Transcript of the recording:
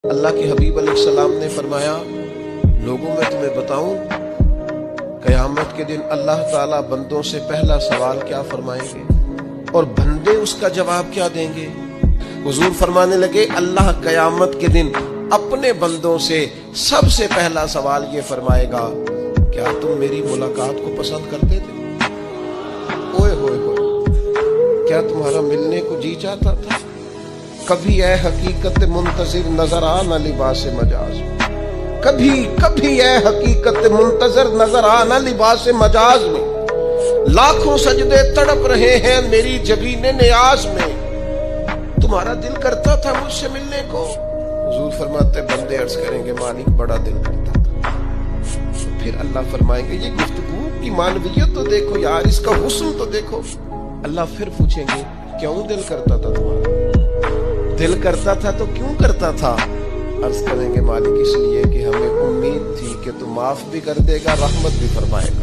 اللہ کے حبیب علیہ السلام نے فرمایا، لوگوں میں تمہیں بتاؤں قیامت کے دن اللہ تعالیٰ بندوں سے پہلا سوال کیا فرمائیں گے اور بندے اس کا جواب کیا دیں گے؟ حضور فرمانے لگے اللہ قیامت کے دن اپنے بندوں سے سب سے پہلا سوال یہ فرمائے گا، کیا تم میری ملاقات کو پسند کرتے تھے؟ اوئے ہوئے ہوئے، کیا تمہارا ملنے کو جی چاہتا تھا؟ کبھی اے حقیقت منتظر نظر آنا لباس مجاز میں، کبھی اے حقیقت منتظر نظر آنا لباس مجاز میں، لاکھوں سجدے تڑپ رہے ہیں میری جبین نیاز میں، تمہارا دل کرتا تھا مجھ سے ملنے کو؟ حضور فرماتے بندے عرض کریں گے مالک بڑا دل کرتا تھا۔ پھر اللہ فرمائیں گے یہ گفتگو کی معنویت تو دیکھو یار، اس کا حسن تو دیکھو۔ اللہ پھر پوچھیں گے کیوں دل کرتا تھا تمہارا؟ دل کرتا تھا تو کیوں کرتا تھا؟ عرض کریں گے مالک اس لیے کہ ہمیں امید تھی کہ تو معاف بھی کر دے گا، رحمت بھی فرمائے گا۔